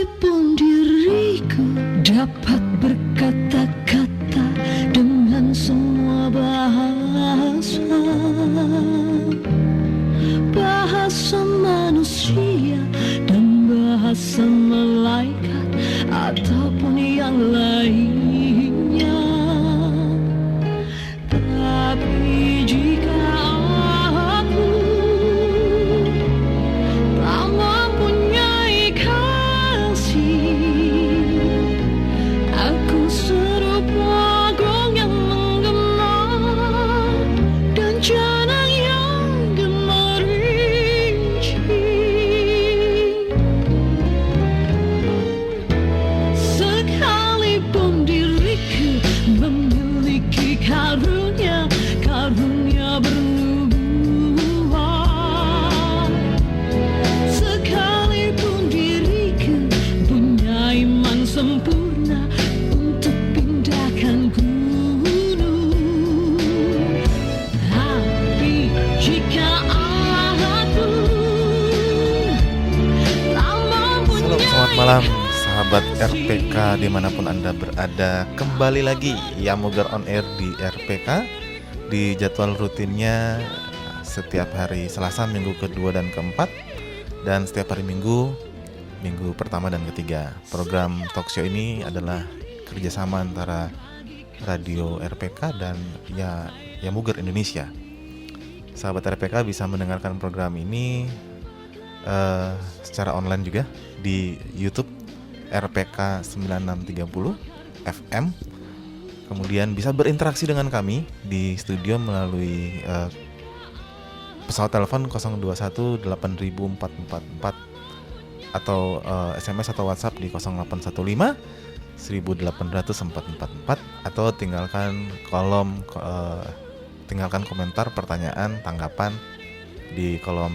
Sekalipun diriku dapat berkata-kata dengan semua bahasa, bahasa manusia dan bahasa malaikat ataupun yang lainnya. Tapi jika aku tak mempunyai kasih, aku serupa gong yang menggema dan janang yang gemerinci. Sekalipun diriku memiliki karunia bernubuat, sekalipun diriku punya iman sempurna untuk pindahkan gunung, tapi jika aku tak mempunyai. Selamat malam sahabat RPK dimanapun Anda berada. Kembali lagi Yamuger on Air di RPK, di jadwal rutinnya setiap hari Selasa, Minggu kedua dan keempat, dan setiap hari Minggu pertama dan ketiga. Program talkshow ini adalah kerjasama antara Radio RPK dan Yamuger Indonesia. Sahabat RPK bisa mendengarkan program ini secara online juga di YouTube RPK 9630 FM. Kemudian bisa berinteraksi dengan kami di studio melalui pesawat telepon 021 8444 atau SMS atau WhatsApp di 0815 1800 444 atau tinggalkan komentar, pertanyaan, tanggapan di kolom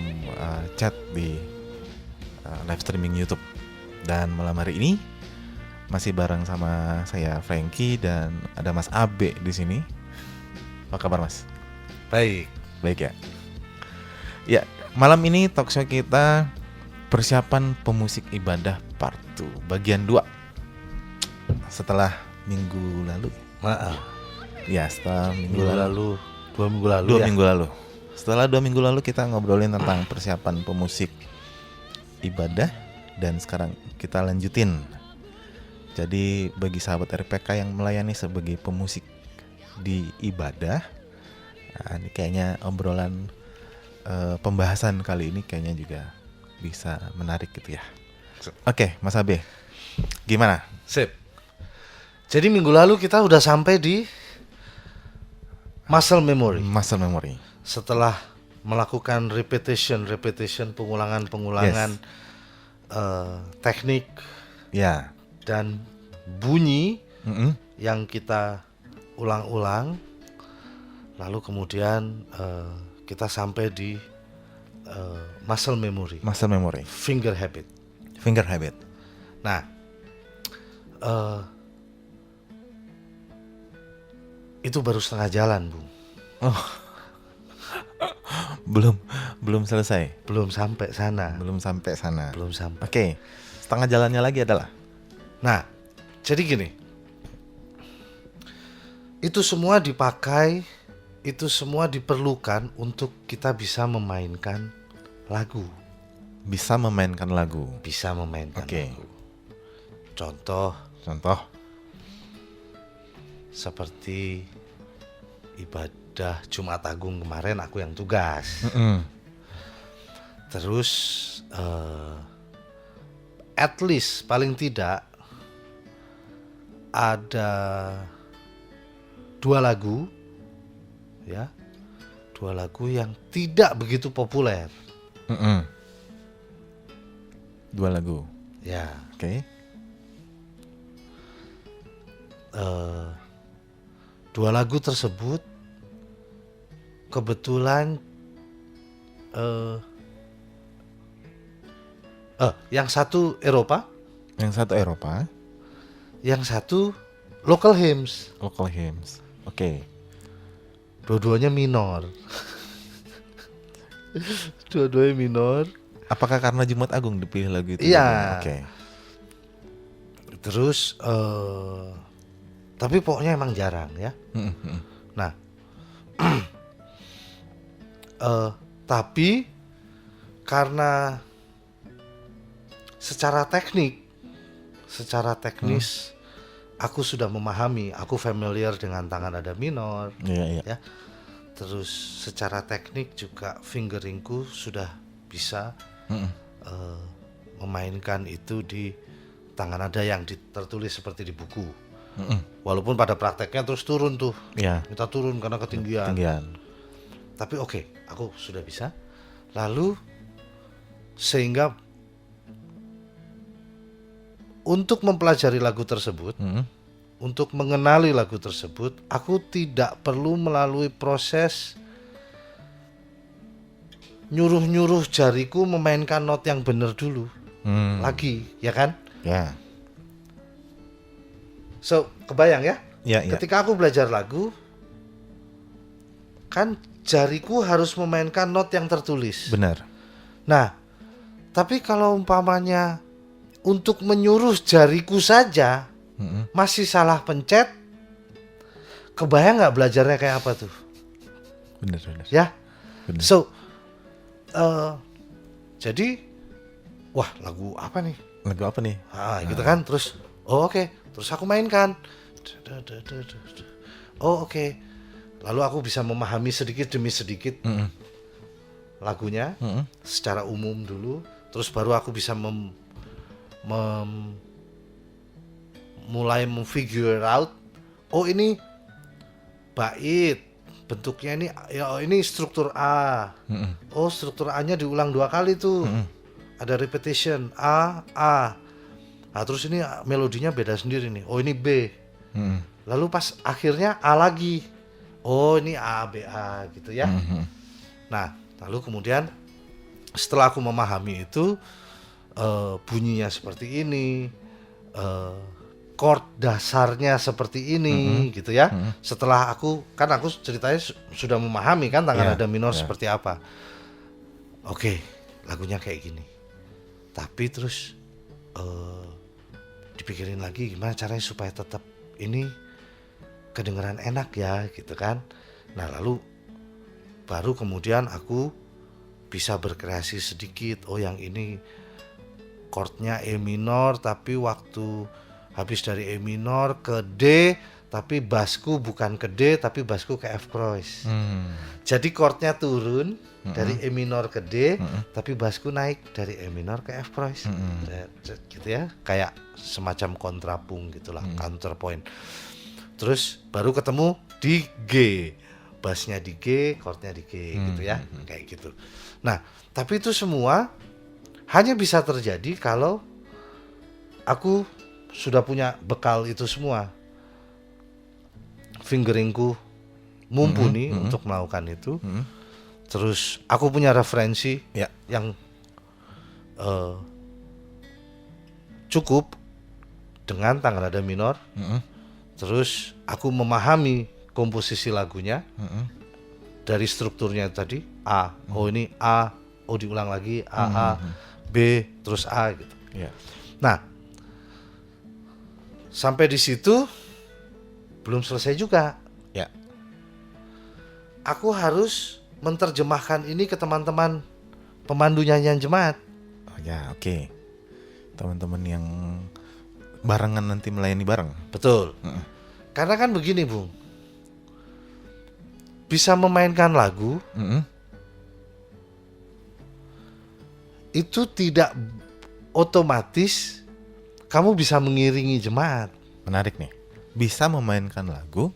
chat di live streaming YouTube. Dan malam hari ini masih bareng sama saya Frankie dan ada Mas Abe di sini. Apa kabar Mas? Baik ya. Ya, malam ini talkshow kita persiapan pemusik ibadah part 2 bagian 2. Setelah minggu lalu. Ya, setelah minggu lalu. 2 minggu lalu. 2 minggu lalu. Setelah 2 minggu lalu kita ngobrolin tentang persiapan pemusik ibadah, dan sekarang kita lanjutin. Jadi bagi sahabat RPK yang melayani sebagai pemusik di ibadah, nah ini kayaknya obrolan pembahasan kali ini kayaknya juga bisa menarik gitu ya. Oke, Mas Abe, gimana? Sip. Jadi minggu lalu kita udah sampai di muscle memory. Setelah melakukan repetition, pengulangan teknik ya dan bunyi yang kita ulang-ulang, lalu kemudian kita sampai di muscle memory, finger habit. Nah, itu baru setengah jalan, Bung. Oh, belum selesai. Belum sampai sana. Oke, setengah jalannya lagi adalah. Nah, jadi gini. Itu semua dipakai, itu semua diperlukan untuk kita bisa memainkan lagu. Oke. Contoh seperti ibadah Jumat Agung kemarin aku yang tugas. Terus at least paling tidak ada 2 lagu yang tidak begitu populer. 2 lagu. Ya. Oke. 2 lagu tersebut kebetulan yang satu Eropa, yang satu local hymns. Oke. Dua-duanya minor. Dua-duanya minor. Apakah karena Jumat Agung dipilih lagu itu? Iya. Oke. Terus tapi pokoknya emang jarang ya. Nah, tapi karena secara teknis aku sudah memahami, aku familiar dengan tangan nada minor, Iya. ya. Terus secara teknik juga fingeringku sudah bisa memainkan itu di tangan nada yang tertulis seperti di buku. Walaupun pada prakteknya terus turun tuh, Iya. minta turun karena ketinggian. Tapi oke, aku sudah bisa. Lalu sehingga untuk mempelajari lagu tersebut, untuk mengenali lagu tersebut, aku tidak perlu melalui proses nyuruh-nyuruh jariku memainkan not yang benar dulu lagi, ya kan? Ya. So, kebayang ya? Ya. Ketika aku belajar lagu, kan jariku harus memainkan not yang tertulis. Benar. Nah, tapi kalau umpamanya untuk menyuruh jariku saja masih salah pencet, kebayang nggak belajarnya kayak apa tuh? Benar. Ya. Benar. So, jadi, wah lagu apa nih? Lagu apa nih? Gitu kan. Terus, oke. Terus aku mainkan. Oke. Lalu aku bisa memahami sedikit demi sedikit lagunya secara umum dulu. Terus baru aku bisa mulai memfigure out. Oh ini bait, bentuknya ini, ya ini struktur A. Oh struktur A-nya diulang 2 kali tuh. Ada repetition A. Nah, terus ini melodinya beda sendiri nih. Oh ini B. Lalu pas akhirnya A lagi. Oh ini A B A gitu ya. Nah, lalu kemudian setelah aku memahami itu, bunyinya seperti ini, chord dasarnya seperti ini, gitu ya. Setelah aku ceritanya sudah memahami kan tangan nada minor seperti apa. Oke, lagunya kayak gini. Tapi terus dipikirin lagi gimana caranya supaya tetap ini kedengeran enak ya, gitu kan. Nah, lalu baru kemudian aku bisa berkreasi sedikit. Oh, yang ini chordnya E minor, tapi waktu habis dari E minor ke D, tapi bassku bukan ke D, tapi bassku ke F cross. Jadi chordnya turun dari E minor ke D, tapi bassku naik dari E minor ke F cross. Gitu ya, kayak semacam kontrapung gitulah, counterpoint. Terus baru ketemu di G, bassnya di G, chordnya di G, gitu ya, kayak gitu. Nah, tapi itu semua hanya bisa terjadi kalau aku sudah punya bekal itu semua. Fingeringku mumpuni untuk melakukan itu. Terus aku punya referensi yang cukup dengan tangan nada minor. Terus aku memahami komposisi lagunya dari strukturnya tadi A. Oh ini A, oh diulang lagi A, B, terus A gitu. Nah, sampai di situ belum selesai juga. Aku harus menerjemahkan ini ke teman-teman pemandu nyanyian jemaat. Oke. Teman-teman yang barengan nanti melayani bareng. Betul. Karena kan begini, Bung. Bisa memainkan lagu itu tidak otomatis kamu bisa mengiringi jemaat. Menarik nih. Bisa memainkan lagu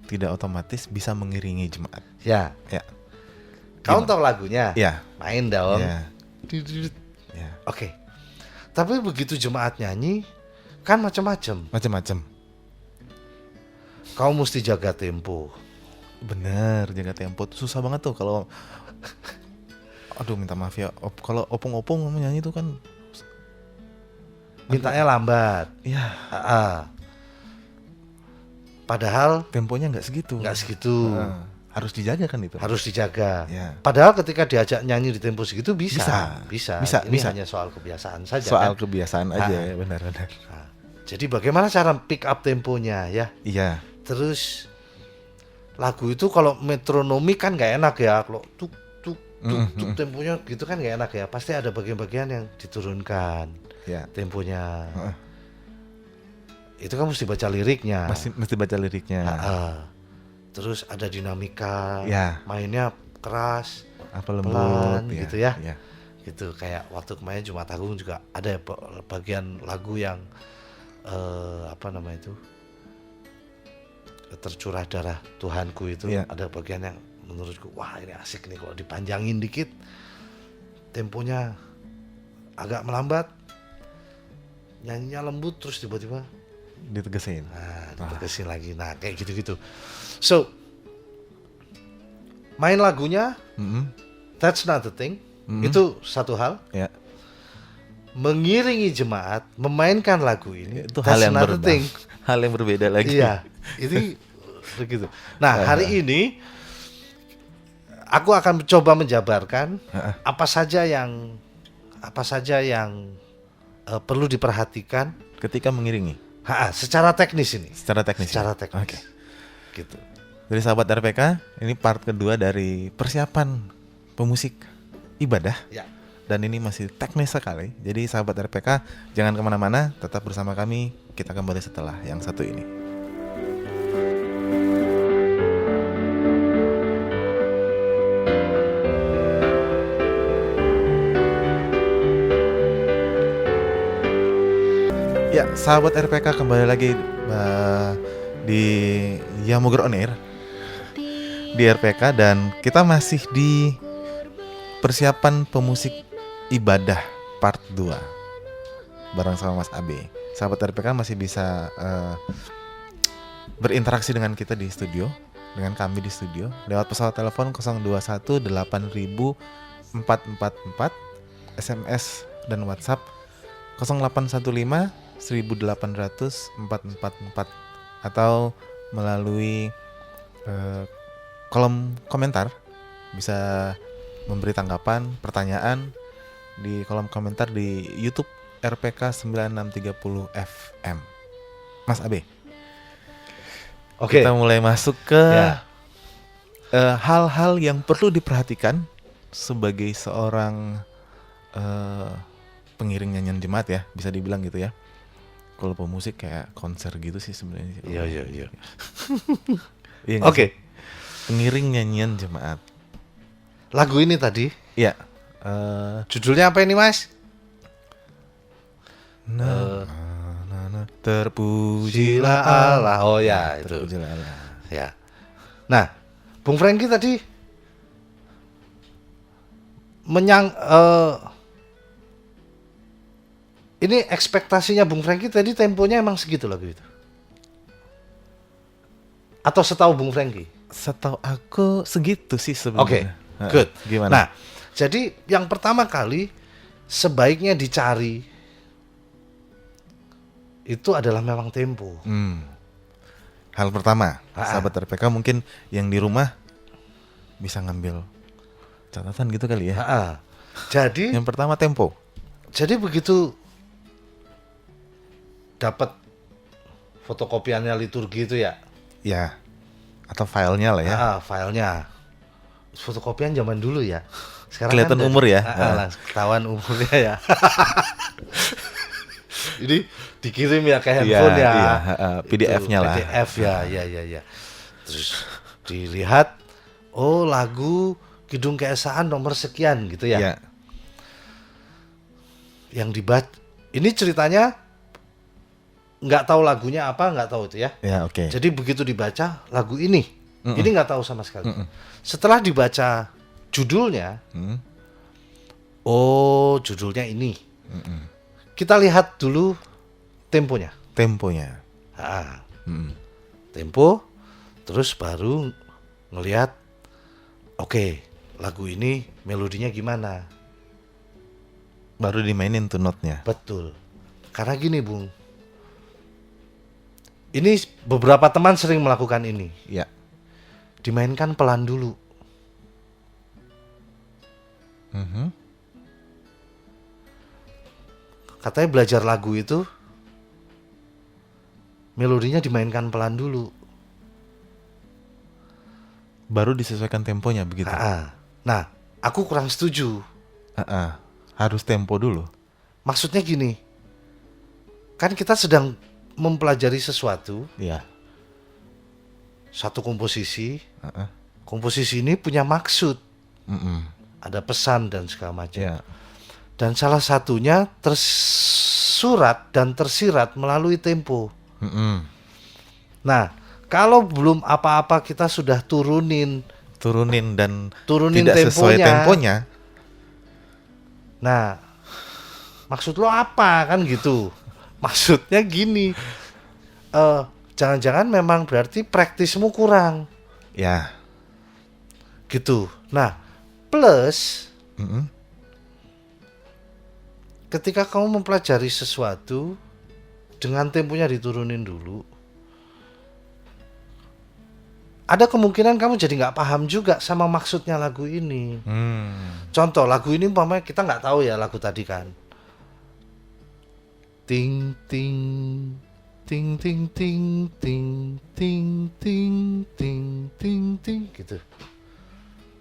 tidak otomatis bisa mengiringi jemaat. Ya. Kamu tahu lagunya? Main dong. Oke. Tapi begitu jemaat nyanyi kan macam-macam. Kamu mesti jaga tempo. Bener, jaga tempo tuh susah banget tuh kalau aduh minta maaf ya, kalau opung-opung nyanyi tuh kan mintanya lambat. Padahal temponya nggak segitu. Harus dijaga kan itu. Harus dijaga. Padahal ketika diajak nyanyi di tempo segitu bisa. Ini hanya soal kebiasaan saja. Soal kebiasaan aja ya, benar. Jadi bagaimana cara pick up temponya ya? Iya. Terus lagu itu kalau metronomi kan nggak enak ya, kalau tuk tuk tuk temponya gitu kan nggak enak ya. Pasti ada bagian-bagian yang diturunkan Ya. temponya. Itu kan mesti baca liriknya. Mesti baca liriknya. Terus ada dinamika, Ya. mainnya keras, Apa lembut pelan gitu ya. Iya. Gitu kayak waktu kemarin Jumat Agung juga ada ya bagian lagu yang apa namanya itu, tercurah darah Tuhanku itu. Iya. Ada bagian yang menurutku wah ini asik nih kalau dipanjangin dikit, temponya agak melambat, nyanyinya lembut terus tiba-tiba Ditegesin. ditegesin lagi. Nah kayak gitu-gitu. So main lagunya that's not the thing. Itu satu hal. Ya. Mengiringi jemaat memainkan lagu ini Itu that's hal yang another thing. hal yang berbeda lagi. Iya, ini begitu. Nah, hari ini aku akan coba menjabarkan apa saja yang perlu diperhatikan Ketika mengiringi secara teknis ini. secara teknis. Secara ya? teknis. Oke. Gitu. Dari sahabat RPK, ini part kedua dari persiapan pemusik ibadah. Ya. Dan ini masih teknis sekali. Jadi sahabat RPK, jangan kemana-mana, tetap bersama kami. Kita kembali setelah yang satu ini. Ya, sahabat RPK kembali lagi di Yamuger On Air di RPK, dan kita masih di persiapan pemusik ibadah part 2 bareng sama Mas Abe. Sahabat RPK masih bisa berinteraksi dengan kita di studio, dengan kami di studio lewat pesawat telepon 021 8000 444, SMS dan WhatsApp 0815 1800 444, atau melalui kolom komentar bisa memberi tanggapan, pertanyaan di kolom komentar di YouTube RPK 9630 FM. Mas Abe. Oke. Kita mulai masuk ke Ya. hal-hal yang perlu diperhatikan sebagai seorang pengiring nyanyian jemaat ya, bisa dibilang gitu ya. Kalau pemusik kayak konser gitu sih sebenarnya. Iya. Iya nggak Oke. sih? Pengiring nyanyian jemaat. Lagu ini tadi Iya. judulnya apa ini, Mas? Terpujilah Allah. Oh ya, itu. Terpujilah Allah. Ya. Nah, Bung Franky tadi ini ekspektasinya Bung Franky tadi temponya emang segitu lagu itu? Atau setahu Bung Franky? Setahu aku segitu sih Oke, sebenarnya. good. Gimana? Nah, jadi yang pertama kali sebaiknya dicari itu adalah memang tempo. Hal pertama, sahabat RPK mungkin yang di rumah bisa ngambil catatan gitu kali ya. Jadi Yang pertama tempo. Jadi begitu dapat fotokopiannya liturgi itu ya, Ya. Atau filenya lah ya. filenya. Fotokopian zaman dulu ya. Sekarang Kelihatan kan umur ya. Ketahuan umurnya ya. Jadi dikirim ya ke handphone ya. Iya, PDF-nya lah. PDF ya. Terus dilihat, oh lagu Kidung Keesaan nomor sekian gitu ya. Iya. Yang dibaca, ini ceritanya nggak tahu lagunya apa, nggak tahu itu ya. Ya, oke. Jadi begitu dibaca lagu ini nggak tahu sama sekali. Setelah dibaca judulnya, oh judulnya ini. Kita lihat dulu temponya. Temponya. Tempo, terus baru ngelihat, oke, lagu ini melodinya gimana. Baru dimainin tuh notnya. Betul. Karena gini Bung, ini beberapa teman sering melakukan ini. Ya. Dimainkan pelan dulu. Mhm. Katanya belajar lagu itu melodinya dimainkan pelan dulu. Baru disesuaikan temponya begitu. Nah, aku kurang setuju. Harus tempo dulu. Maksudnya gini, kan kita sedang mempelajari sesuatu, Iya. satu komposisi. Komposisi ini punya maksud, ada pesan dan segala macam. Iya. Dan salah satunya tersurat dan tersirat melalui tempo. Nah, kalau belum apa-apa kita sudah turunin dan Turunin tidak sesuai temponya. temponya. Nah, maksud lo apa kan gitu? Maksudnya gini, jangan-jangan memang berarti praktismu kurang Ya. gitu. Nah, plus ketika kamu mempelajari sesuatu dengan temponya diturunin dulu, ada kemungkinan kamu jadi nggak paham juga sama maksudnya lagu ini. Contoh lagu ini umpamanya kita nggak tahu ya lagu tadi kan. Ting ting ting ting ting ting ting ting ting ting ting gitu.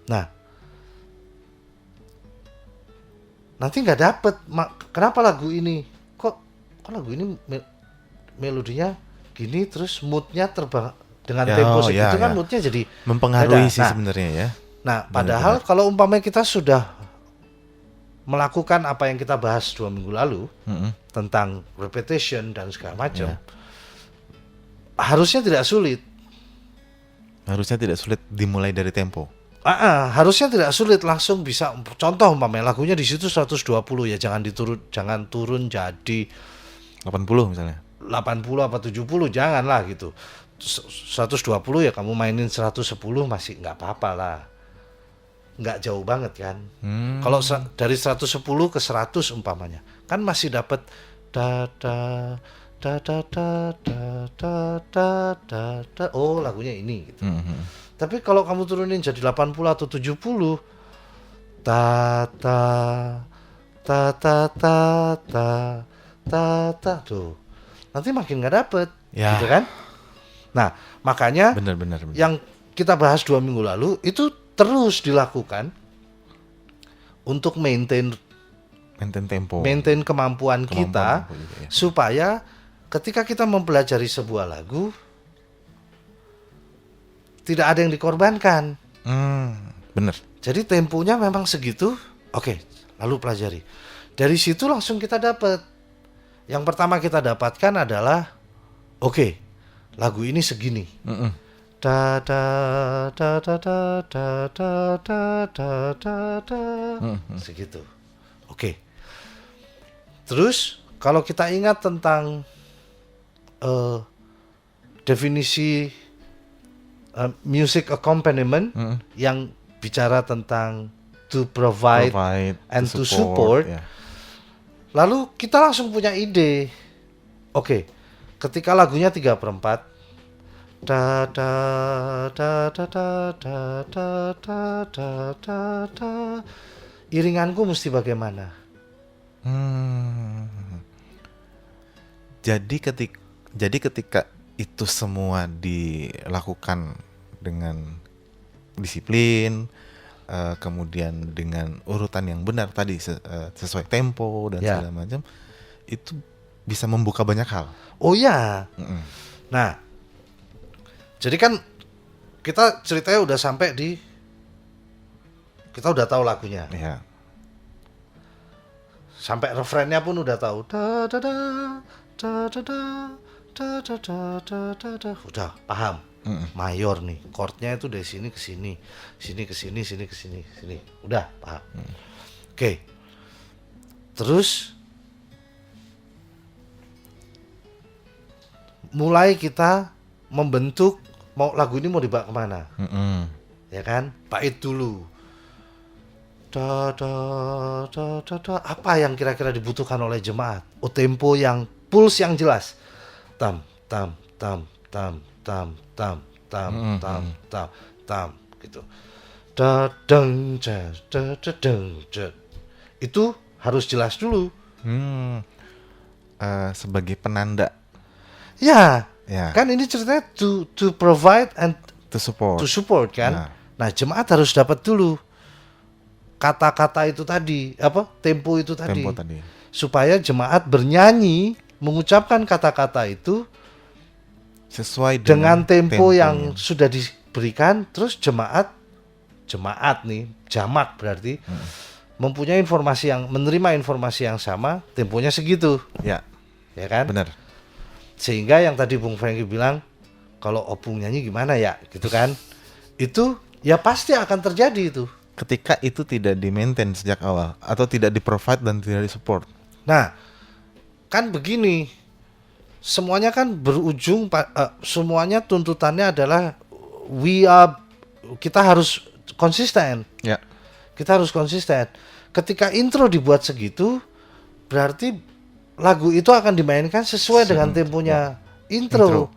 Nah, nanti nggak dapet. Kenapa lagu ini? Kok lagu ini melodinya gini terus moodnya terbang dengan tempo segitu kan moodnya jadi mempengaruhi beda. sih sebenarnya ya. Nah, padahal kalau umpamanya kita sudah melakukan apa yang kita bahas 2 minggu lalu tentang repetition dan segala macam, harusnya tidak sulit. Harusnya tidak sulit dimulai dari tempo. Harusnya tidak sulit langsung bisa. Contoh umpamanya lagunya di situ 120 ya, jangan turun jadi 80 misalnya. 80 apa 70 janganlah gitu. 120 ya kamu mainin 110 masih nggak apa-apa lah. Nggak jauh banget kan. Kalau dari 110 ke 100 umpamanya kan masih dapat da da da da da da da da da da. Oh, lagunya ini gitu. Tapi kalau kamu turunin jadi 80 atau 70 ta ta ta ta ta ta ta ta tuh. Nanti makin nggak dapet gitu kan. Nah, makanya Benar. yang kita bahas 2 minggu lalu itu terus dilakukan untuk maintain tempo. Maintain kemampuan kita tempo juga, ya. Supaya ketika kita mempelajari sebuah lagu tidak ada yang dikorbankan. Benar. Jadi temponya memang segitu. Oke, lalu pelajari. Dari situ langsung kita dapat. Yang pertama kita dapatkan adalah oke, lagu ini segini. Da da da da da da da da da da da segitu. Oke. Terus kalau kita ingat tentang definisi music accompaniment yang bicara tentang to provide and to support. Ya. Lalu kita langsung punya ide. Oke, ketika lagunya 3/4 da da da da da da da da da da da, iringanku mesti bagaimana? Jadi ketika itu semua dilakukan dengan disiplin, kemudian dengan urutan yang benar tadi sesuai tempo dan segala macam, itu bisa membuka banyak hal. Oh ya. Nah, jadi kan kita ceritanya udah sampai kita udah tahu lagunya. Ya. Sampai refrennya pun udah tahu. Da da da da da da da da da da da da. Udah paham. Mayor nih, chordnya itu dari sini ke sini, sini ke sini, sini ke sini, sini. Udah paham. Oke. Terus mulai kita membentuk lagu ini mau dibawa kemana, ya kan? Bait dulu. Da, da, da, da, da. Apa yang kira-kira dibutuhkan oleh jemaat? Oh, tempo yang pulse yang jelas. Tam tam tam tam tam tam tam tam tam tam gitu. Da deng da da da deng da. Itu harus jelas dulu. Sebagai penanda. Ya, Ya. Kan ini ceritanya to provide and To support. to support kan. Nah. Nah, jemaat harus dapat dulu kata-kata itu tadi, apa? Tempo itu tadi. Tempo tadi. Supaya jemaat bernyanyi mengucapkan kata-kata itu Sesuai dengan tempo temponya. yang sudah diberikan, terus jemaat nih, jamak berarti mempunyai informasi yang menerima informasi yang sama, temponya segitu, Ya, ya kan? benar. Sehingga yang tadi Bung Franky bilang, kalau Opung nyanyi gimana ya, gitu kan? Itu ya pasti akan terjadi itu. Ketika itu tidak di-maintain sejak awal atau tidak di-provide dan tidak di-support. Nah, kan begini, semuanya kan berujung, semuanya tuntutannya adalah kita harus konsisten. Ya. Kita harus konsisten. Ketika intro dibuat segitu, berarti lagu itu akan dimainkan sesuai dengan temponya intro.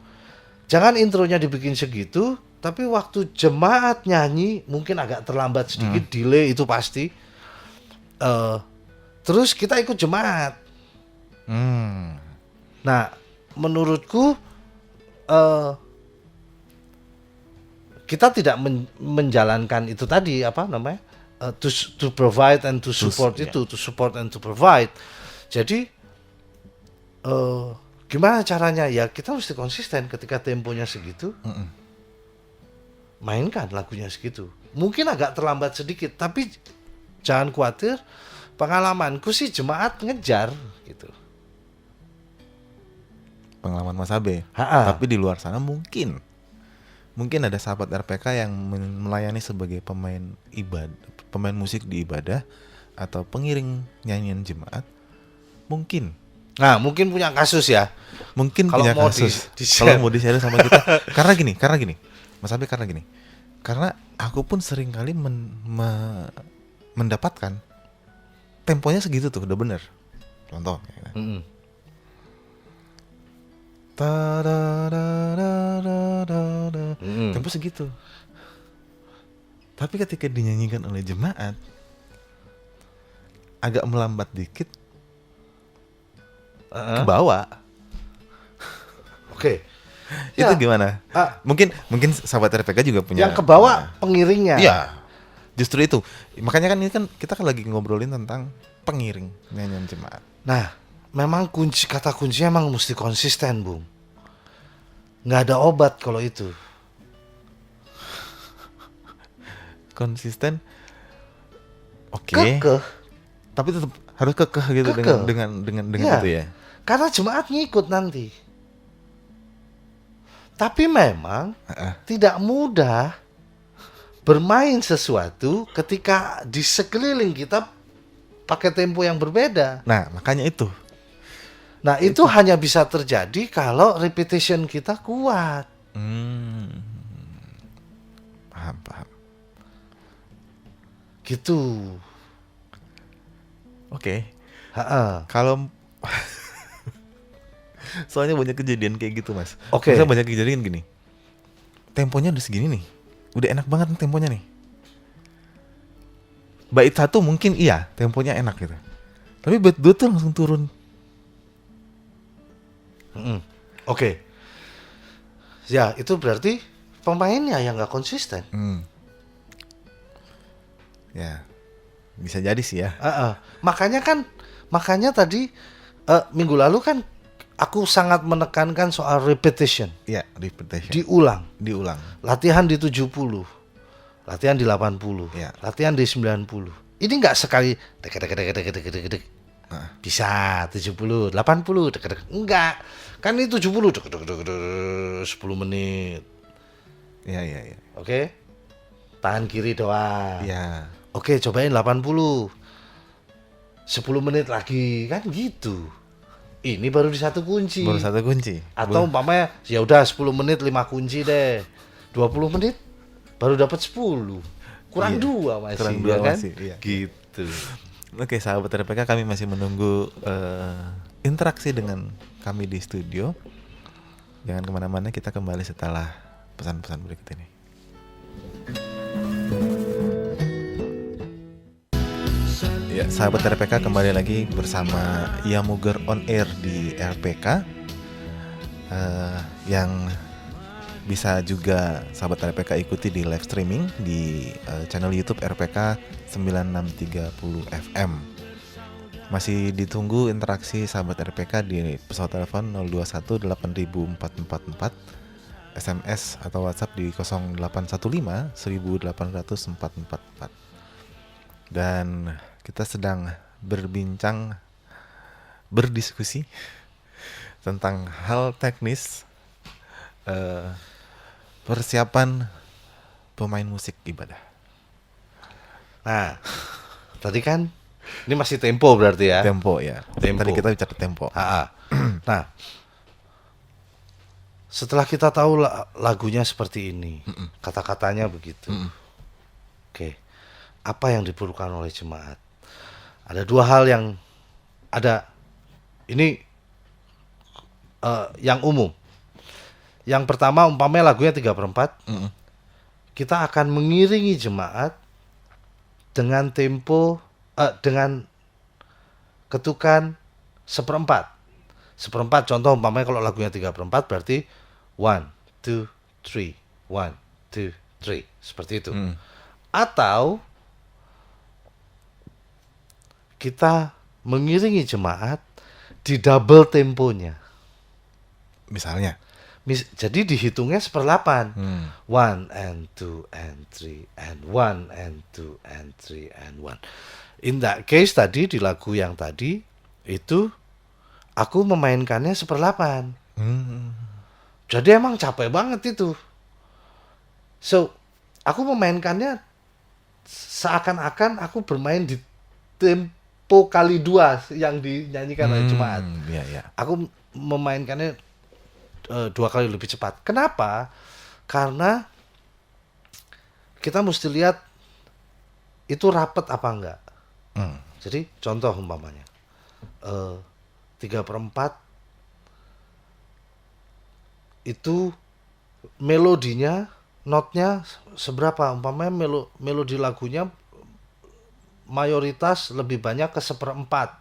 Jangan intronya dibikin segitu, tapi waktu jemaat nyanyi mungkin agak terlambat sedikit, delay itu pasti. Terus kita ikut jemaat. Nah, menurutku kita tidak menjalankan itu tadi, apa namanya, to provide and to support itu, to support and to provide. Jadi gimana caranya? Ya kita mesti konsisten ketika temponya segitu. Mainkan lagunya segitu. Mungkin agak terlambat sedikit, tapi jangan khawatir. Pengalamanku sih jemaat ngejar gitu. Pengalaman Mas Abe. Ha-ha. Tapi di luar sana mungkin ada sahabat RPK yang melayani sebagai pemain musik di ibadah atau pengiring nyanyian jemaat. Mungkin. Nah, mungkin punya kasus ya. Mungkin Kalau punya mau kasus. di-share. Kalau mau di-share sama kita. Karena gini. Mas Abe, karena gini. Karena aku pun sering kali mendapatkan temponya segitu tuh, udah bener. Contoh. Tempo segitu. Tapi ketika dinyanyikan oleh jemaat agak melambat dikit, ke bawah. Oke. Itu Ya. gimana? Mungkin sahabat RPK juga punya. Yang ke bawah pengiringnya. Iya. Justru itu. Makanya kan ini kan kita kan lagi ngobrolin tentang pengiring nyanyian jemaat. Nah, memang kata kuncinya emang mesti konsisten, Bung. Nggak ada obat kalau itu. Konsisten. Oke. Kekeh. Tapi tetap harus kekeh gitu Kekeh. dengan Iya. itu ya. Karena jemaat ngikut nanti. Tapi memang tidak mudah bermain sesuatu ketika di sekeliling kita pakai tempo yang berbeda. Nah, makanya itu. Nah, itu hanya bisa terjadi kalau repetition kita kuat. Paham. Gitu. Oke. Ha-ha. Kalau soalnya banyak kejadian kayak gitu, Mas. Oke. Maksudnya banyak kejadian gini. Temponya udah segini nih. Udah enak banget nih temponya nih. Bait satu mungkin iya, temponya enak gitu. Tapi bait dua tuh langsung turun. Oke. Ya, itu berarti pemainnya yang nggak konsisten. Ya. Bisa jadi sih ya. Makanya tadi minggu lalu kan aku sangat menekankan soal repetition. Iya, repetition. Diulang. Latihan di 70. Latihan di 80. Ya. Latihan di 90. Ini nggak sekali dek. Bisa 70, 80 dek. Enggak. Kan ini 70 dek 10 menit. Iya. Oke. Tangan kiri doang. Iya. Oke, cobain 80. 10 menit lagi, kan gitu. Ini baru di satu kunci. Baru satu kunci. Atau umpamanya ya udah 10 menit 5 kunci deh. 20 menit baru dapat 10. Kurang Iya. 2 masih. Kurang ya dua kan? masih, iya. Gitu. Oke, sahabat RPK, kami masih menunggu interaksi dengan kami di studio. Jangan kemana-mana, kita kembali setelah pesan-pesan berikut ini. Ya, sahabat RPK, kembali lagi bersama Yamuger on Air di RPK. yang bisa juga sahabat RPK ikuti di live streaming di channel YouTube RPK 9630 FM. Masih ditunggu interaksi sahabat RPK di pesawat telepon 021 8444, SMS atau WhatsApp di 0815 1800 444. Dan kita sedang berdiskusi tentang hal teknis persiapan pemain musik ibadah. Nah, tadi kan ini masih tempo berarti ya. Tempo ya. Tempo. Tadi kita bicara tempo. Nah, setelah kita tahu lagunya seperti ini, kata-katanya begitu. Oke, apa yang diperlukan oleh jemaat? Ada dua hal yang ada. Ini yang umum. Yang pertama, umpamanya lagunya 3/4, kita akan mengiringi jemaat dengan tempo, dengan ketukan 1/4. 1/4 contoh umpamanya kalau lagunya 3/4 berarti 1, 2, 3, 1, 2, 3, seperti itu. Atau kita mengiringi jemaat di double temponya. Misalnya. Jadi dihitungnya 1/8. 1 and 2 and 3 and 1 and 2 and 3 and 1. In that case tadi di lagu yang tadi itu aku memainkannya 1/8. Jadi emang capek banget itu. So, aku memainkannya seakan-akan aku bermain di tempo kali 2 yang dinyanyikan oleh jemaat. Iya. Aku memainkannya 2 kali lebih cepat. Kenapa? Karena kita mesti lihat itu rapet apa enggak. Jadi contoh umpamanya 3/4 itu melodinya, notnya seberapa? Umpamanya melodi lagunya mayoritas lebih banyak ke 1/4.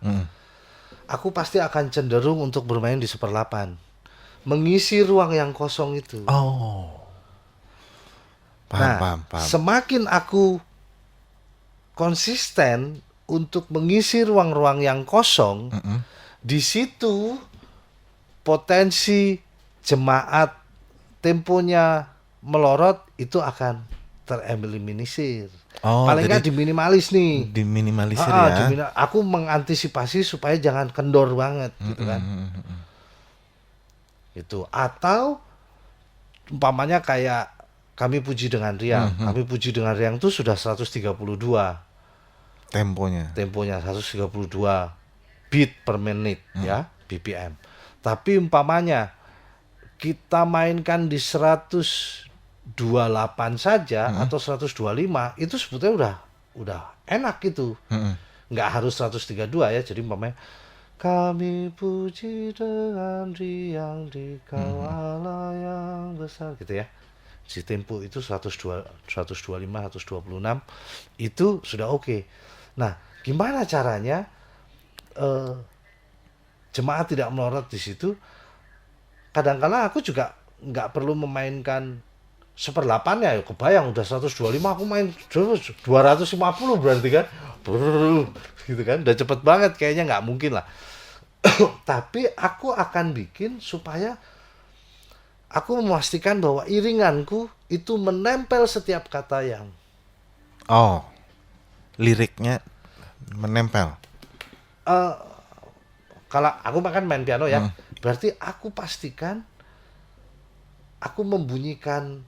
Aku pasti akan cenderung untuk bermain di 1/8. Mengisi ruang yang kosong itu. Paham. Semakin aku konsisten untuk mengisi ruang-ruang yang kosong, di situ potensi jemaat temponya melorot itu akan tereliminir. Paling nggak diminimalis nih. Diminimalisir ya. Aku mengantisipasi supaya jangan kendor banget, gitu kan. Itu atau umpamanya kayak kami puji dengan riang. Kami puji dengan riang itu sudah 132 Temponya 132 beat per menit ya, BPM. Tapi umpamanya kita mainkan di 128 saja atau 125 itu sebetulnya udah enak gitu. Nggak harus 132 ya. Jadi umpamanya kami puji dengan riang di Kau Allah yang besar gitu ya. Si tempo itu 125, 126 itu sudah oke. Nah, gimana caranya jemaat tidak melorot di situ? Kadang-kadang aku juga nggak perlu memainkan 1/8 ya, kebayang udah 125 aku main 250 berarti kan. Gitu kan, udah cepet banget kayaknya, nggak mungkin lah. Tapi aku akan bikin supaya aku memastikan bahwa iringanku itu menempel setiap kata yang liriknya menempel. Kalau aku main piano ya, berarti aku pastikan aku membunyikan.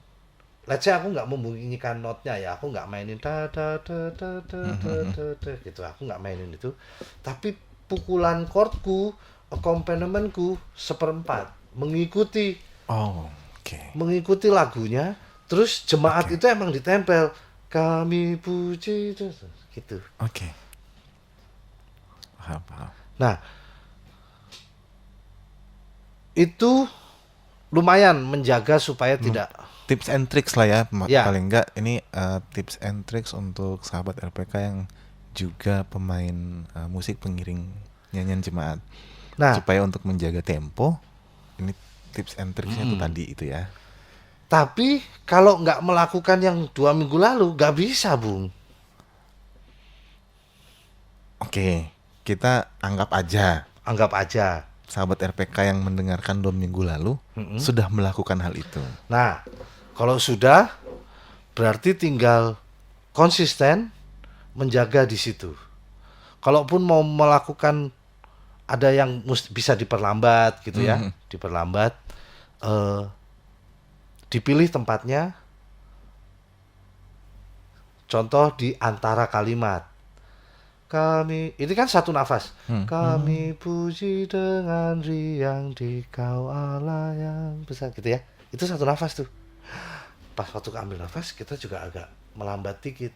Let's say aku nggak membunyikan notnya ya, aku nggak mainin da gitu, aku nggak mainin itu. Tapi pukulan chordku, accompaniment-ku 1/4 mengikuti. Mengikuti lagunya, terus jemaat itu emang ditempel. Kami puji gitu. Paham. Nah, itu lumayan menjaga supaya tidak tips and tricks lah ya, Ya. paling enggak ini tips and tricks untuk sahabat RPK yang juga pemain musik pengiring nyanyian jemaat. Nah, Supaya untuk menjaga tempo ini tips and tricksnya itu tadi itu ya. Tapi kalau nggak melakukan yang 2 minggu lalu, nggak bisa, Bung. Oke, kita anggap aja Anggap aja. sahabat RPK yang mendengarkan 2 minggu lalu sudah melakukan hal itu. Nah, kalau sudah, berarti tinggal konsisten menjaga di situ. Kalaupun mau melakukan ada yang bisa diperlambat gitu ya, diperlambat, dipilih tempatnya. Contoh di antara kalimat. Kami, ini kan satu nafas. Kami puji dengan riang di kau Allah yang besar gitu ya. Itu satu nafas tuh. Pas waktu ambil nafas kita juga agak melambat dikit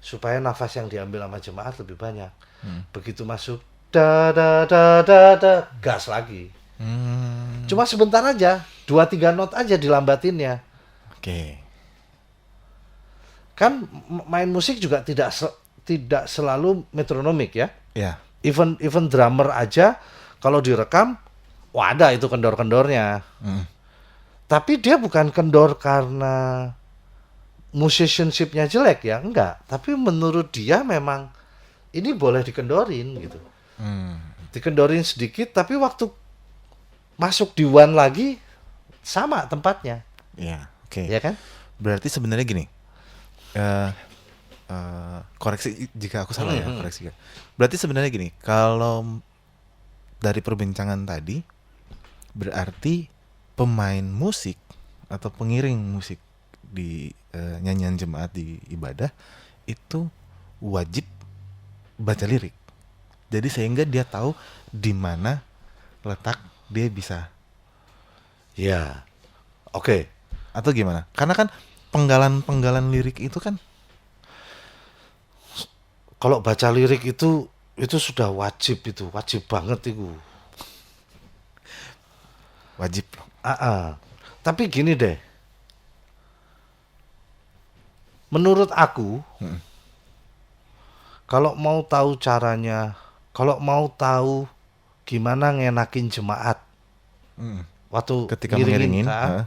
supaya nafas yang diambil sama jemaat lebih banyak. Begitu masuk da da da da da, gas lagi. Cuma sebentar aja, 2-3 not aja dilambatinnya. Oke. Kan main musik juga tidak selalu metronomik ya. Ya. Even drummer aja kalau direkam, wah ada itu kendor-kendornya. Tapi dia bukan kendor karena musicianship-nya jelek ya, enggak. Tapi menurut dia memang ini boleh dikendorin gitu. Dikendorin sedikit, tapi waktu masuk di one lagi sama tempatnya. Ya, oke. Ya kan? Berarti sebenarnya gini. Koreksi jika aku salah ya, koreksi. Berarti sebenarnya gini, kalau dari perbincangan tadi berarti pemain musik atau pengiring musik di nyanyian jemaat di ibadah itu wajib baca lirik. Jadi sehingga dia tahu di mana letak dia bisa. Ya. Oke. Atau gimana? Karena kan penggalan lirik itu kan Kalau baca lirik itu sudah wajib, itu wajib banget itu. wajib. Tapi gini deh. Menurut aku, kalau mau tahu caranya, kalau mau tahu gimana ngenakin jemaat, waktu Ketika ngiringin, mengiringin,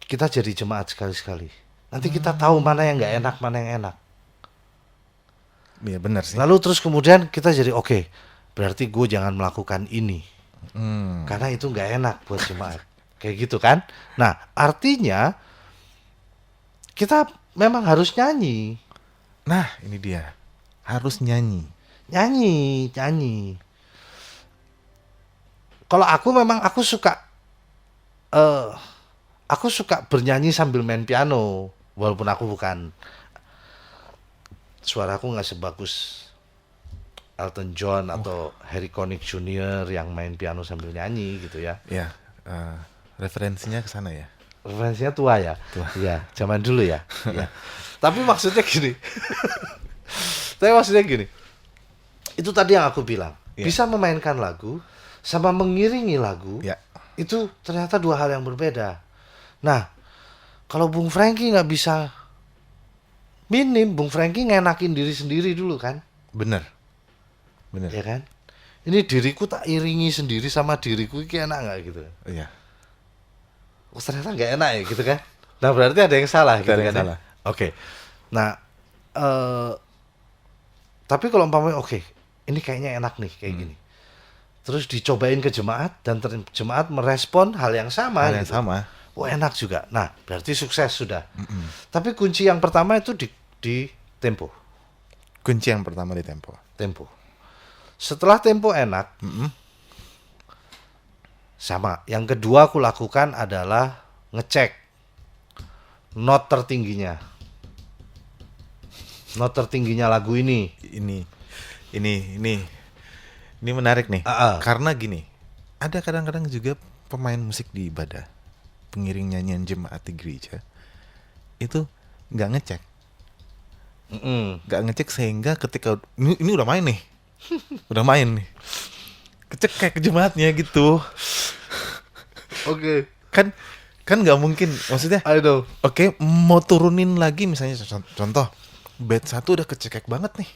kita jadi jemaat sekali-sekali. Nanti kita tahu mana yang nggak enak, mana yang enak. Iya benar sih. Lalu terus kemudian kita jadi oke, berarti gue jangan melakukan ini. Karena itu nggak enak buat jemaat. Kayak gitu kan. Nah artinya kita memang harus nyanyi. Nah ini dia, harus nyanyi. Nyanyi. Kalau aku suka bernyanyi sambil main piano. Walaupun aku bukan, suaraku nggak sebagus Elton John atau Harry Connick Jr. yang main piano sambil nyanyi gitu ya. Ya, referensinya ke sana ya. Referensinya tua ya. Iya, zaman dulu ya. Ya. Tapi maksudnya gini. Itu tadi yang aku bilang. Ya. Bisa memainkan lagu sama mengiringi lagu. Ya. Itu ternyata 2 hal yang berbeda. Nah, kalau Bung Franky nggak bisa minim, Bung Franky ngenakin diri sendiri dulu kan. Bener. Ya kan? Ini diriku tak iringi sendiri sama diriku, ini enak nggak gitu? Iya. Oh, ternyata nggak enak ya gitu kan? Nah berarti ada yang salah gitu Ada yang kan? salah. Oke. Nah, tapi kalau umpamanya oke, ini kayaknya enak nih kayak gini. Terus dicobain ke jemaat dan jemaat merespon hal yang sama. Hal yang gitu. sama. Oh enak juga. Nah berarti sukses sudah. Tapi kunci yang pertama itu di tempo. Kunci yang pertama di tempo. Setelah tempo enak, sama. Yang kedua aku lakukan adalah ngecek not tertingginya. Not tertingginya lagu ini. Ini menarik nih. Ah. Karena gini, ada kadang-kadang juga pemain musik di ibadah, pengiring nyanyian jemaat di gereja, itu nggak ngecek. Nggak ngecek sehingga ketika ini udah main nih. Udah main nih. Kecek kayak ke jemaatnya gitu. Oke. Kan nggak mungkin. Maksudnya I know. Oke, mau turunin lagi misalnya contoh bed 1 udah kecekek banget nih.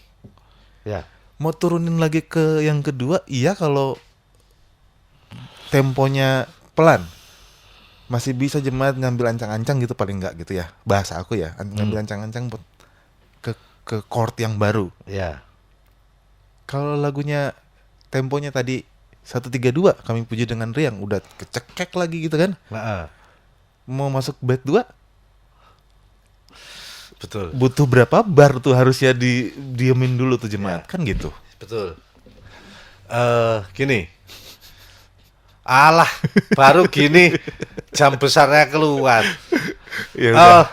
Ya. Mau turunin lagi ke yang kedua, iya kalau temponya pelan. Masih bisa jemaat ngambil ancang-ancang gitu paling enggak gitu ya. Bahasa aku ya, ngambil ancang-ancang buat ke chord yang baru. Ya. Kalau lagunya temponya tadi 132 Kami Puji Dengan Riang udah kecekek lagi gitu kan. Nah, Mau masuk bait 2 betul. butuh berapa bar tuh harusnya diemin dulu tuh jemaat kan gitu. Betul. Gini. Alah, baru gini jam besarnya keluar. Ya udah.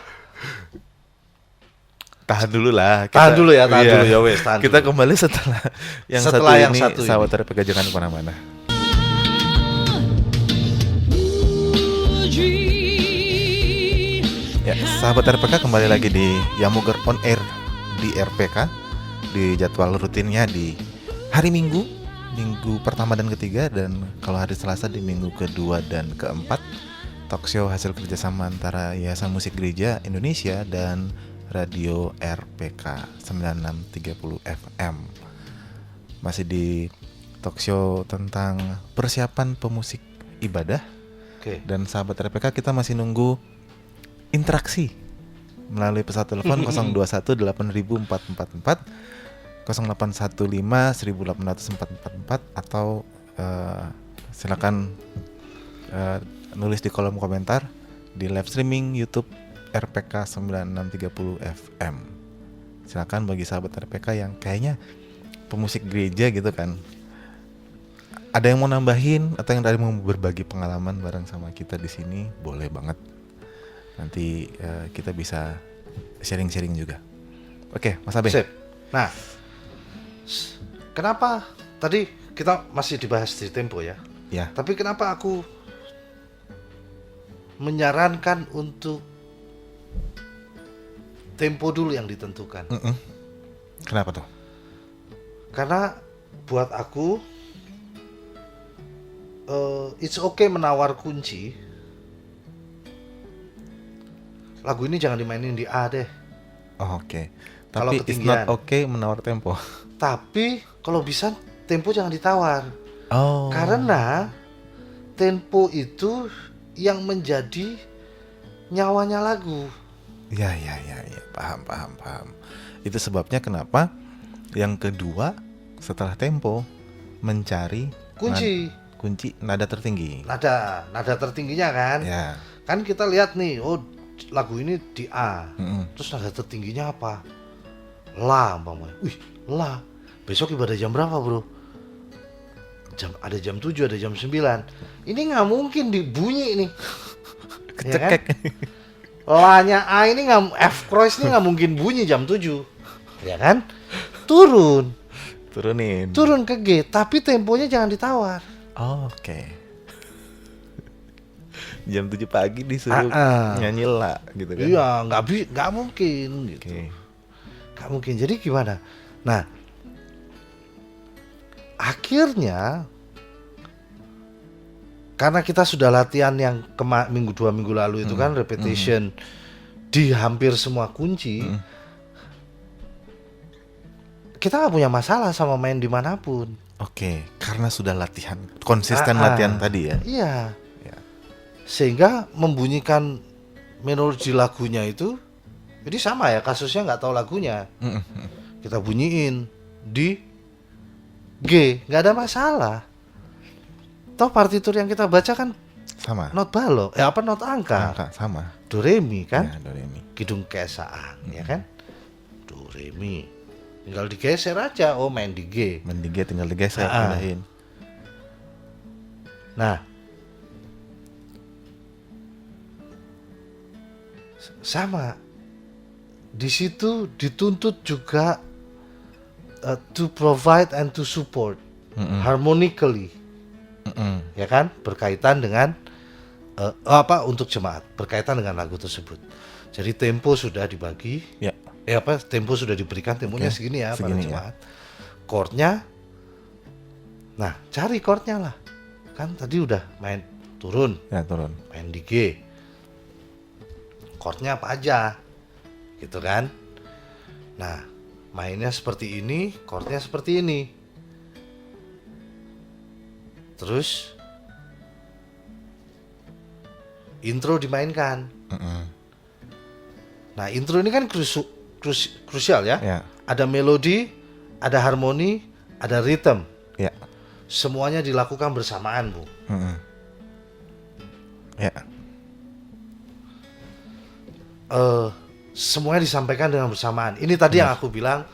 Tahan dulu lah. Tahan dulu ya, wes, tahan Kita dulu. kembali setelah Setelah yang ini. satu ini. Sahabat RPK jangan kemana-mana. Puji Ya, sahabat RPK kembali lagi di Yamuger On Air di RPK di jadwal rutinnya di hari Minggu pertama dan ketiga, dan kalau hari Selasa di minggu kedua dan keempat. Talk show hasil kerjasama antara Yayasan Musik Gereja Indonesia dan Radio RPK 9630 FM. Masih di talk show tentang persiapan pemusik ibadah. Oke. Dan sahabat RPK kita masih nunggu interaksi melalui pesawat telepon 0218444 0815 18444 atau silakan nulis di kolom komentar di live streaming YouTube RPK 9630 FM. Silakan bagi sahabat RPK yang kayaknya pemusik gereja gitu kan. Ada yang mau nambahin atau yang tadi mau berbagi pengalaman bareng sama kita di sini, boleh banget. Nanti kita bisa sharing-sharing juga. Oke, Mas Abe. Sip. Nah, kenapa tadi kita masih dibahas di tempo ya? Ya. Tapi kenapa aku menyarankan untuk tempo dulu yang ditentukan? Kenapa tuh? Karena buat aku it's okay menawar kunci. Lagu ini jangan dimainin di A deh. Oh, oke. Kalau Tapi it's ketinggian. not okay menawar tempo. Tapi kalau bisa tempo jangan ditawar. Oh. Karena tempo itu yang menjadi nyawanya lagu. Ya, paham. Itu sebabnya kenapa yang kedua setelah tempo mencari Kunci. kunci nada tertinggi. Nada tertingginya kan. Ya. Kan kita lihat nih, oh lagu ini di A. Mm-mm. Terus nada tertingginya apa? La umpamanya. Wih, la. Besok ibadah jam berapa, Bro? Ada jam 7, ada jam 9. Ini nggak mungkin dibunyi nih. Kecekek. Ya kan? La-nya A ini nggak, F cross ini nggak mungkin bunyi jam 7. Ya kan? Turunin. Turun ke G, tapi temponya jangan ditawar. Oh, oke. Jam 7 pagi disuruh nyanyi la gitu kan. Iya, nggak mungkin gitu. Oke. Nggak mungkin. Jadi gimana? Nah, akhirnya karena kita sudah latihan yang minggu 2 minggu lalu itu kan repetition di hampir semua kunci, kita nggak punya masalah sama main dimanapun. Oke, karena sudah latihan, konsisten latihan tadi ya. Iya. Ya. Sehingga membunyikan melodi lagunya itu, jadi sama ya kasusnya nggak tahu lagunya, kita bunyiin di G, nggak ada masalah. Toh partitur yang kita baca kan Sama. not balok, not angka. Angka sama. Do re mi kan, Ya, do re mi. kidung kesaang, ya kan, do re mi. Tinggal digeser aja, oh main di G. Mendiga tinggal digeser, Ah. pindahin. Nah, sama. Di situ dituntut juga to provide and to support harmonically, ya kan, berkaitan dengan untuk jemaat, berkaitan dengan lagu tersebut. Jadi tempo sudah dibagi, Ya. tempo sudah diberikan, temponya Oke, segini ya pada segini ya. jemaat. Chordnya, nah cari chordnya lah, kan tadi udah main turun, Ya, turun. main di G, chordnya apa aja, gitu kan. Nah, mainnya seperti ini, chordnya seperti ini. Terus intro dimainkan. Mm-mm. Nah, intro ini kan krusial ya. Ya. Ada melodi, ada harmoni, ada ritme. Ya. Semuanya dilakukan bersamaan, Bu. Mm-mm. Ya. Semuanya disampaikan dengan bersamaan. Ini tadi yang aku bilang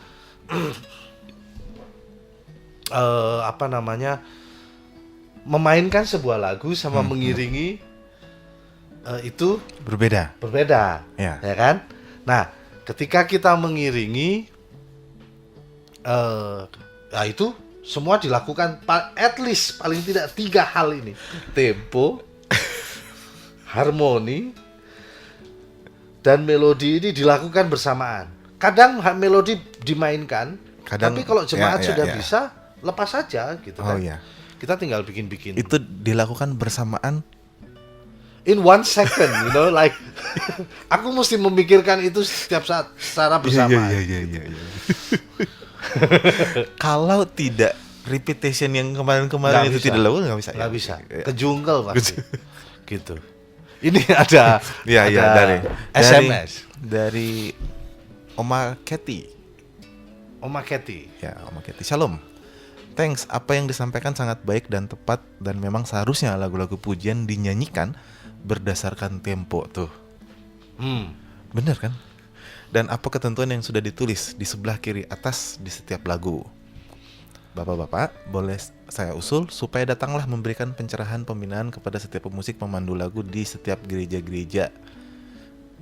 memainkan sebuah lagu sama mengiringi itu Berbeda. berbeda, Ya. ya kan? Nah, ketika kita mengiringi, ya itu semua dilakukan at least paling tidak 3 hal ini: tempo, harmoni, dan melodi ini dilakukan bersamaan. Kadang melodi dimainkan, Kadang- tapi kalau jemaat ya, sudah ya. bisa, lepas saja gitu Oh kan. iya. Kita tinggal bikin-bikin. Itu dilakukan bersamaan. In 1 second, you know, like aku mesti memikirkan itu setiap saat secara bersamaan. Iya. Kalau tidak repetition yang kemarin-kemarin Nggak itu bisa. tidak lakukan nggak bisa. Nggak ya? bisa, Ya. kejungkel pasti. Gitu. Ini ada, Iya ada dari SMS. dari Oma Ketty. Oma Ketty. Ya, Oma Ketty. Shalom. Thanks, apa yang disampaikan sangat baik dan tepat dan memang seharusnya lagu-lagu pujian dinyanyikan berdasarkan tempo tuh. Bener kan? Dan apa ketentuan yang sudah ditulis di sebelah kiri atas di setiap lagu. Bapak-bapak, boleh saya usul supaya datanglah memberikan pencerahan pembinaan kepada setiap pemusik pemandu lagu di setiap gereja-gereja.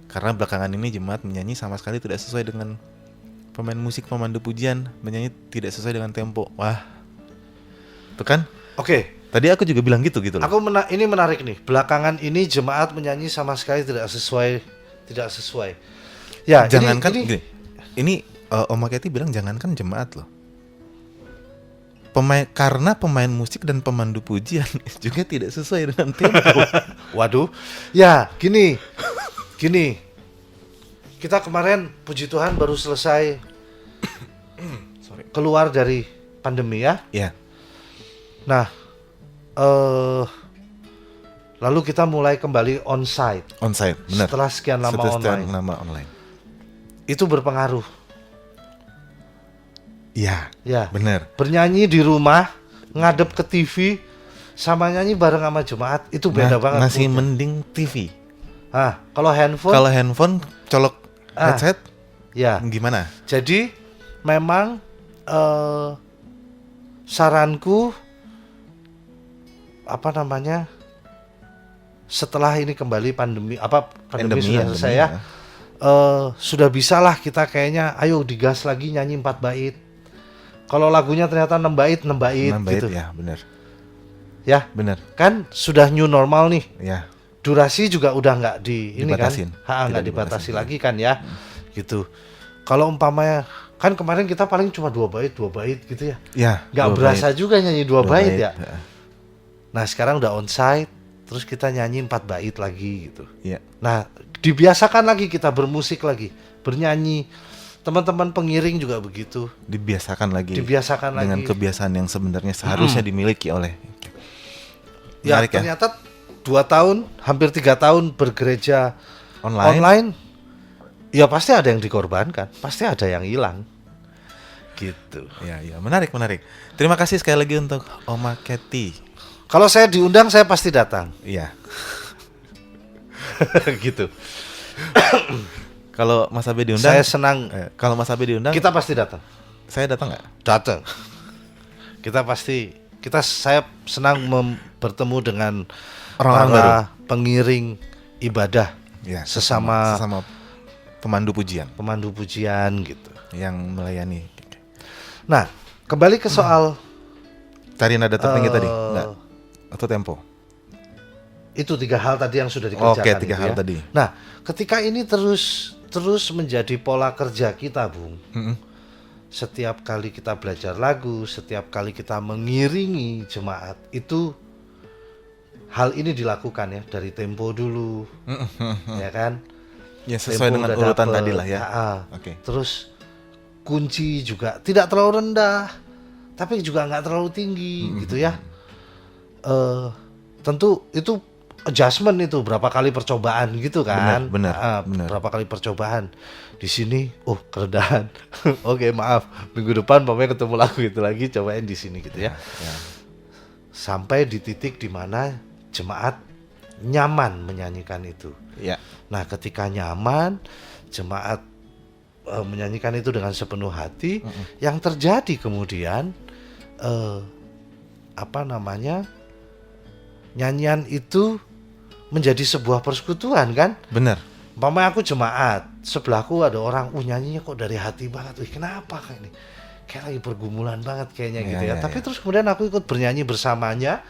Karena belakangan ini jemaat menyanyi sama sekali tidak sesuai dengan pemain musik pemandu pujian, menyanyi tidak sesuai dengan tempo. Wah, itu kan? Oke, Tadi aku juga bilang gitu loh. ini menarik nih. Belakangan ini jemaat menyanyi sama sekali tidak sesuai. Ya, Jangankan ini gini, Oma Ketty bilang jangankan jemaat loh. Karena pemain musik dan pemandu pujian juga tidak sesuai dengan tempo. waduh. Ya, gini. Kita kemarin puji Tuhan baru selesai keluar dari pandemi ya. Ya, Nah, lalu kita mulai kembali onsite onsite, benar. setelah sekian lama online. lama online. Itu berpengaruh. Ya, Ya. benar. Bernyanyi di rumah, ngadep ke TV, sama nyanyi bareng sama jemaat itu beda banget. Masih moodnya. mending TV. Kalau handphone, Kalau handphone colok headset, ya. gimana? Jadi memang saranku setelah ini kembali pandemi sudah selesai ya. Sudah bisalah kita kayaknya ayo digas lagi nyanyi 4 bait. Kalau lagunya ternyata 6 bait gitu. Ya, benar. Ya, Benar. kan sudah new normal nih. Ya. Durasi juga udah nggak Dibatasin. nggak Tidak dibatasi dibatasi. lagi kan ya. Gitu. Kalau umpamanya kan kemarin kita paling cuma 2 bait gitu ya. Ya, Nggak 2 berasa bait. juga nyanyi 2 bait ya. Ya. Nah, sekarang udah onsite, terus kita nyanyi 4 bait lagi gitu. Ya. Nah, dibiasakan lagi kita bermusik lagi, bernyanyi. Teman-teman pengiring juga begitu. Dibiasakan lagi. Dibiasakan dengan lagi. kebiasaan yang sebenarnya seharusnya dimiliki oleh. Ya, Menarik ya. ternyata 2 tahun, hampir 3 tahun bergereja Online. online, ya pasti ada yang dikorbankan, pasti ada yang hilang. Gitu. Ya, menarik. Terima kasih sekali lagi untuk Oma Ketty. Kalau saya diundang, saya pasti datang. Iya. Gitu. Kalau Mas Abe diundang, Saya senang, kalau Mas Abe diundang, kita pasti datang. saya datang nggak? Datang. Saya senang bertemu dengan Orang-orang para baru. pengiring ibadah, Ya, sesama pemandu pujian pemandu pujian gitu. yang melayani. Nah, kembali ke soal Tari nada tertinggi tadi, enggak? Atau tempo? itu 3 hal tadi yang sudah dikerjakan. Oke, 3 itu hal ya. tadi. Nah, ketika ini terus menjadi pola kerja kita, Bung. Mm-mm. Setiap kali kita belajar lagu, setiap kali kita mengiringi jemaat, itu hal ini dilakukan ya dari tempo dulu, ya kan? Ya, sesuai Tempo dengan udah urutan dapet, tadi lah ya. Oke. Terus kunci juga tidak terlalu rendah, tapi juga nggak terlalu tinggi gitu ya. Tentu itu adjustment itu, berapa kali percobaan gitu kan. Benar, benar. Berapa kali percobaan. Di sini keredahan. Oke, maaf. Minggu depan pokoknya ketemu lagu itu lagi, cobain di sini gitu ya. Ya. Sampai di titik di mana jemaat nyaman menyanyikan itu. Ya. Nah, ketika nyaman, jemaat menyanyikan itu dengan sepenuh hati, yang terjadi kemudian nyanyian itu menjadi sebuah persekutuan kan. Benar. Umpamanya aku jemaat, sebelahku ada orang, nyanyinya kok dari hati banget. Kenapa kayak ini? Kayak lagi pergumulan banget kayaknya gitu ya. Tapi terus kemudian aku ikut bernyanyi bersamanya,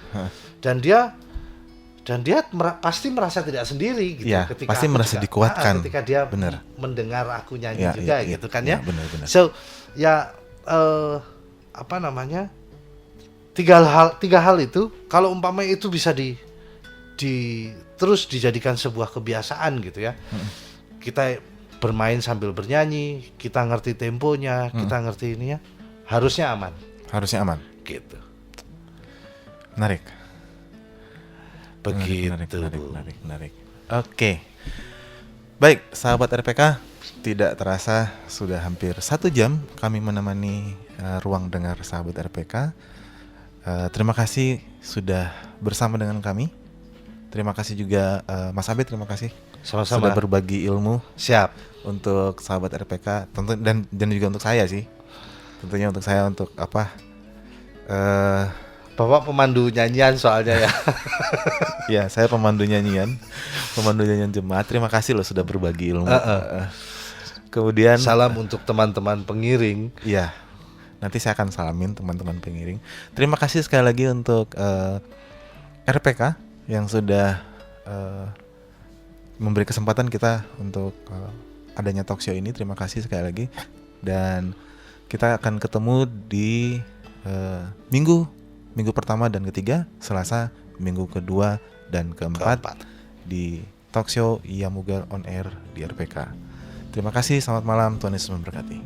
dan dia pasti merasa tidak sendiri gitu. Ya, ketika pasti aku merasa dikuatkan. ketika dia Benar. mendengar aku nyanyi juga gitu kan ya. Benar. So ya tiga hal itu kalau umpamanya itu bisa terus dijadikan sebuah kebiasaan gitu ya. Kita bermain sambil bernyanyi, kita ngerti temponya, kita ngerti ini ya, harusnya aman gitu. Menarik. Begitu. Menarik. Oke. Baik, sahabat RPK, tidak terasa sudah hampir 1 jam kami menemani ruang dengar sahabat RPK. Terima kasih sudah bersama dengan kami. Terima kasih juga Mas Abed, terima kasih Sama-sama. sudah berbagi ilmu. Siap. Untuk sahabat RPK, tentu dan juga untuk saya sih. Tentunya untuk saya, untuk Bapak pemandu nyanyian soalnya ya. ya, saya pemandu nyanyian jemaat. Terima kasih loh sudah berbagi ilmu. Kemudian Salam untuk teman-teman pengiring. Iya, nanti saya akan salamin teman-teman pengiring. Terima kasih sekali lagi untuk RPK yang sudah memberi kesempatan kita untuk adanya talk show ini. Terima kasih sekali lagi. Dan kita akan ketemu di minggu pertama dan ketiga, Selasa, minggu kedua dan keempat di talk show Yamugar on Air di RPK. Terima kasih, selamat malam, Tuhan Yesus memberkati.